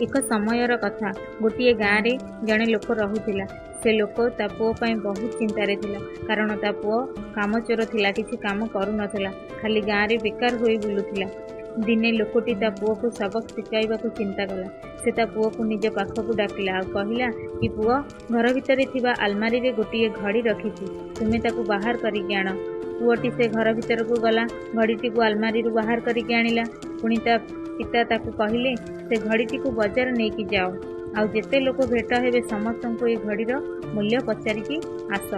ଏକ ସମୟର କଥା। ଗୋଟିଏ ଗାଁରେ ଜଣେ ଲୋକ ରହୁଥିଲା। ସେ ଲୋକ ତା ପୁଅ ପାଇଁ ବହୁତ ଚିନ୍ତାରେ ଥିଲା। କାରଣ ତା ପୁଅ କାମଚୋର ଥିଲା, କିଛି କାମ କରୁନଥିଲା, ଖାଲି ଗାଁରେ ବେକାର ହୋଇ ବୁଲୁଥିଲା। ଦିନେ ଲୋକଟି ତା ପୁଅକୁ ସବକ ଶିଖାଇବାକୁ ଚିନ୍ତା କଲା। ସେ ତା ପୁଅକୁ ନିଜ ପାଖକୁ ଡାକିଲା ଆଉ କହିଲା କି ପୁଅ, ଘର ଭିତରେ ଥିବା ଆଲମାରିରେ ଗୋଟିଏ ଘଡ଼ି ରଖିଛି, ତୁମେ ତାକୁ ବାହାର କରିକି ଆଣ। ପୁଅଟି ସେ ଘର ଭିତରକୁ ଗଲା, ଘଡ଼ିଟିକୁ ଆଲମାରିରୁ ବାହାର କରିକି ଆଣିଲା। ପୁଣି ତା ପିତା ତାକୁ କହିଲେ, ସେ ଘଡ଼ିଟିକୁ ବଜାର ନେଇକି ଯାଅ, ଆଉ ଯେତେ ଲୋକ ଭେଟ ହେବେ ସମସ୍ତଙ୍କୁ ଏ ଘଡ଼ିର ମୂଲ୍ୟ ପଚାରିକି ଆସ।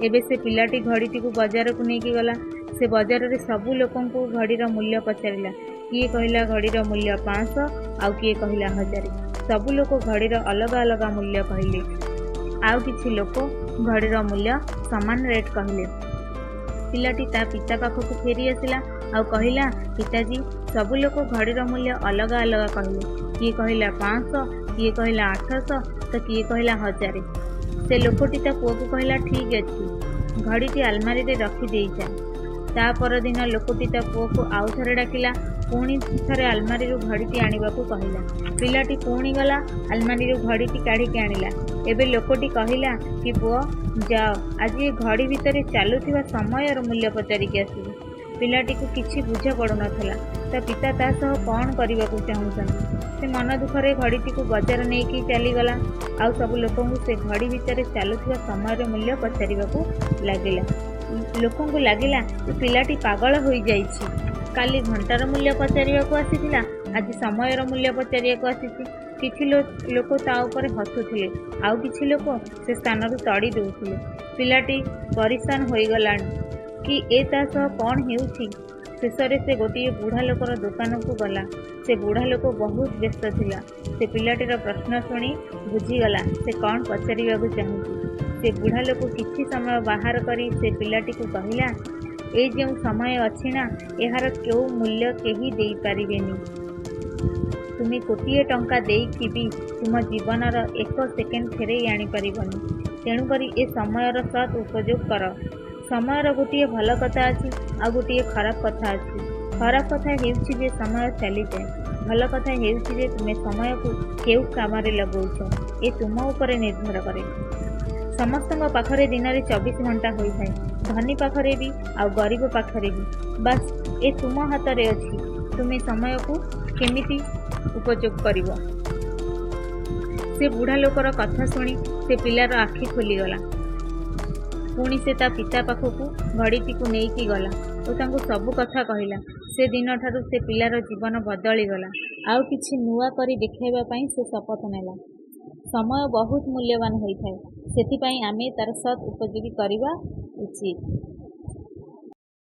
ଏବେ ସେ ପିଲାଟି ଘଡ଼ିଟିକୁ ବଜାରକୁ ନେଇକି ଗଲା। ସେ ବଜାରରେ ସବୁ ଲୋକଙ୍କୁ ଘଡ଼ିର ମୂଲ୍ୟ ପଚାରିଲା। କିଏ କହିଲା ଘଡ଼ିର ମୂଲ୍ୟ 500, ଆଉ କିଏ କହିଲା 1000। ସବୁ ଲୋକ ଘଡ଼ିର ଅଲଗା ଅଲଗା ମୂଲ୍ୟ କହିଲେ। ଆଉ କିଛି ଲୋକ ଘଡ଼ିର ମୂଲ୍ୟ ସମାନ ରେଟ୍ କହିଲେ। ପିଲାଟି ତା ପିତା ପାଖକୁ ଫେରି ଆସିଲା ଆଉ କହିଲା, ପିତାଜୀ, ସବୁ ଲୋକ ଘଡ଼ିର ମୂଲ୍ୟ ଅଲଗା ଅଲଗା କହିଲେ। କିଏ କହିଲା 500, କିଏ କହିଲା 800, ତ କିଏ କହିଲା 1000। ସେ ଲୋକଟି ତା ପୁଅକୁ କହିଲା, ଠିକ୍ ଅଛି, ଘଡ଼ିଟି ଆଲମାରିରେ ରଖିଦେଇଯା। ତା ପରଦିନ ଲୋକଟି ତା ପୁଅକୁ ଆଉ ଥରେ ଡାକିଲା। ପୁଣି ଥରେ ଆଲମାରିରୁ ଘଡ଼ିଟି ଆଣିବାକୁ କହିଲା। ପିଲାଟି ପୁଣି ଗଲା, ଆଲମାରିରୁ ଘଡ଼ିଟି କାଢ଼ିକି ଆଣିଲା। ଏବେ ଲୋକଟି କହିଲା କି ପୁଅ, ଯାଅ, ଆଜି ଏ ଘଡ଼ି ଭିତରେ ଚାଲୁଥିବା ସମୟର ମୂଲ୍ୟ ପଚାରିକି ଆସିବୁ। ପିଲାଟିକୁ କିଛି ବୁଝା ପଡ଼ୁନଥିଲା, ତା ପିତା ତା ସହ କ'ଣ କରିବାକୁ ଚାହୁଁଛନ୍ତି। ସେ ମନ ଦୁଃଖରେ ଘଡ଼ିଟିକୁ ବଜାର ନେଇକି ଚାଲିଗଲା ଆଉ ସବୁ ଲୋକଙ୍କୁ ସେ ଘଡ଼ି ଭିତରେ ଚାଲୁଥିବା ସମୟର ମୂଲ୍ୟ ପଚାରିବାକୁ ଲାଗିଲା। ଲୋକଙ୍କୁ ଲାଗିଲା ଏ ପିଲାଟି ପାଗଳ ହୋଇଯାଇଛି। କାଲି ଘଣ୍ଟାର ମୂଲ୍ୟ ପଚାରିବାକୁ ଆସିଥିଲା, ଆଜି ସମୟର ମୂଲ୍ୟ ପଚାରିବାକୁ ଆସିଛି। କିଛି ଲୋକ ତା ଉପରେ ହସୁଥିଲେ, ଆଉ କିଛି ଲୋକ ସେ ସ୍ଥାନରୁ ତଡ଼ି ଦେଉଥିଲେ। ପିଲାଟି ପରିଶାନ ହୋଇଗଲାଣି କି ଏ ତା ସହ କ'ଣ ହେଉଛି। ଶେଷରେ ସେ ଗୋଟିଏ ବୁଢ଼ା ଲୋକର ଦୋକାନକୁ ଗଲା। ସେ ବୁଢ଼ା ଲୋକ ବହୁତ ବ୍ୟସ୍ତ ଥିଲା। ସେ ପିଲାଟିର ପ୍ରଶ୍ନ ଶୁଣି ବୁଝିଗଲା ସେ କ'ଣ ପଚାରିବାକୁ ଚାହୁଁଛି। ସେ ବୁଢ଼ା ଲୋକ କିଛି ସମୟ ବାହାର କରି ସେ ପିଲାଟିକୁ କହିଲା, ଏ ଯେଉଁ ସମୟ ଅଛି ନା, ଏହାର କେଉଁ ମୂଲ୍ୟ କେହି ଦେଇପାରିବେନି। ତୁମେ କୋଟିଏ ଟଙ୍କା ଦେଇକି ବି ତୁମ ଜୀବନର 1 ସେକେଣ୍ଡ ଫେରାଇ ଆଣିପାରିବନି। ତେଣୁକରି ଏ ସମୟର ସତ୍ ଉପଯୋଗ କର। ସମୟର ଗୋଟିଏ ଭଲ କଥା ଅଛି, ଆଉ ଗୋଟିଏ ଖରାପ କଥା ଅଛି। ଖରାପ କଥା ହେଉଛି ଯେ ସମୟ ଚାଲିଯାଏ। ଭଲ କଥା ହେଉଛି ଯେ ତୁମେ ସମୟକୁ କେଉଁ କାମରେ ଲଗାଉଛ, ଏ ତୁମ ଉପରେ ନିର୍ଭର କରେ। ସମସ୍ତଙ୍କ ପାଖରେ ଦିନରେ 24 ଘଣ୍ଟା ହୋଇଥାଏ, ଧନୀ ପାଖରେ ବି ଆଉ ଗରିବ ପାଖରେ ବି। ବାସ୍ ଏ ତୁମ ହାତରେ ଅଛି, ତୁମେ ସମୟକୁ କେମିତି ଉପଯୋଗ କରିବ। ସେ ବୁଢ଼ା ଲୋକର କଥା ଶୁଣି ସେ ପିଲାର ଆଖି ଖୋଲିଗଲା। ପୁଣି ସେ ତା ପିତା ପାଖକୁ ଘଡ଼ିଟିକୁ ନେଇକି ଗଲା ଓ ତାଙ୍କୁ ସବୁ କଥା କହିଲା। ସେ ଦିନଠାରୁ ସେ ପିଲାର ଜୀବନ ବଦଳିଗଲା। ଆଉ କିଛି ନୂଆ କରି ଦେଖାଇବା ପାଇଁ ସେ ଶପଥ ନେଲା। ସମୟ ବହୁତ ମୂଲ୍ୟବାନ ହୋଇଥାଏ, ସେଥିପାଇଁ ଆମେ ତାର ସତ୍ ଉପଯୋଗ କରିବା ଉଚିତ।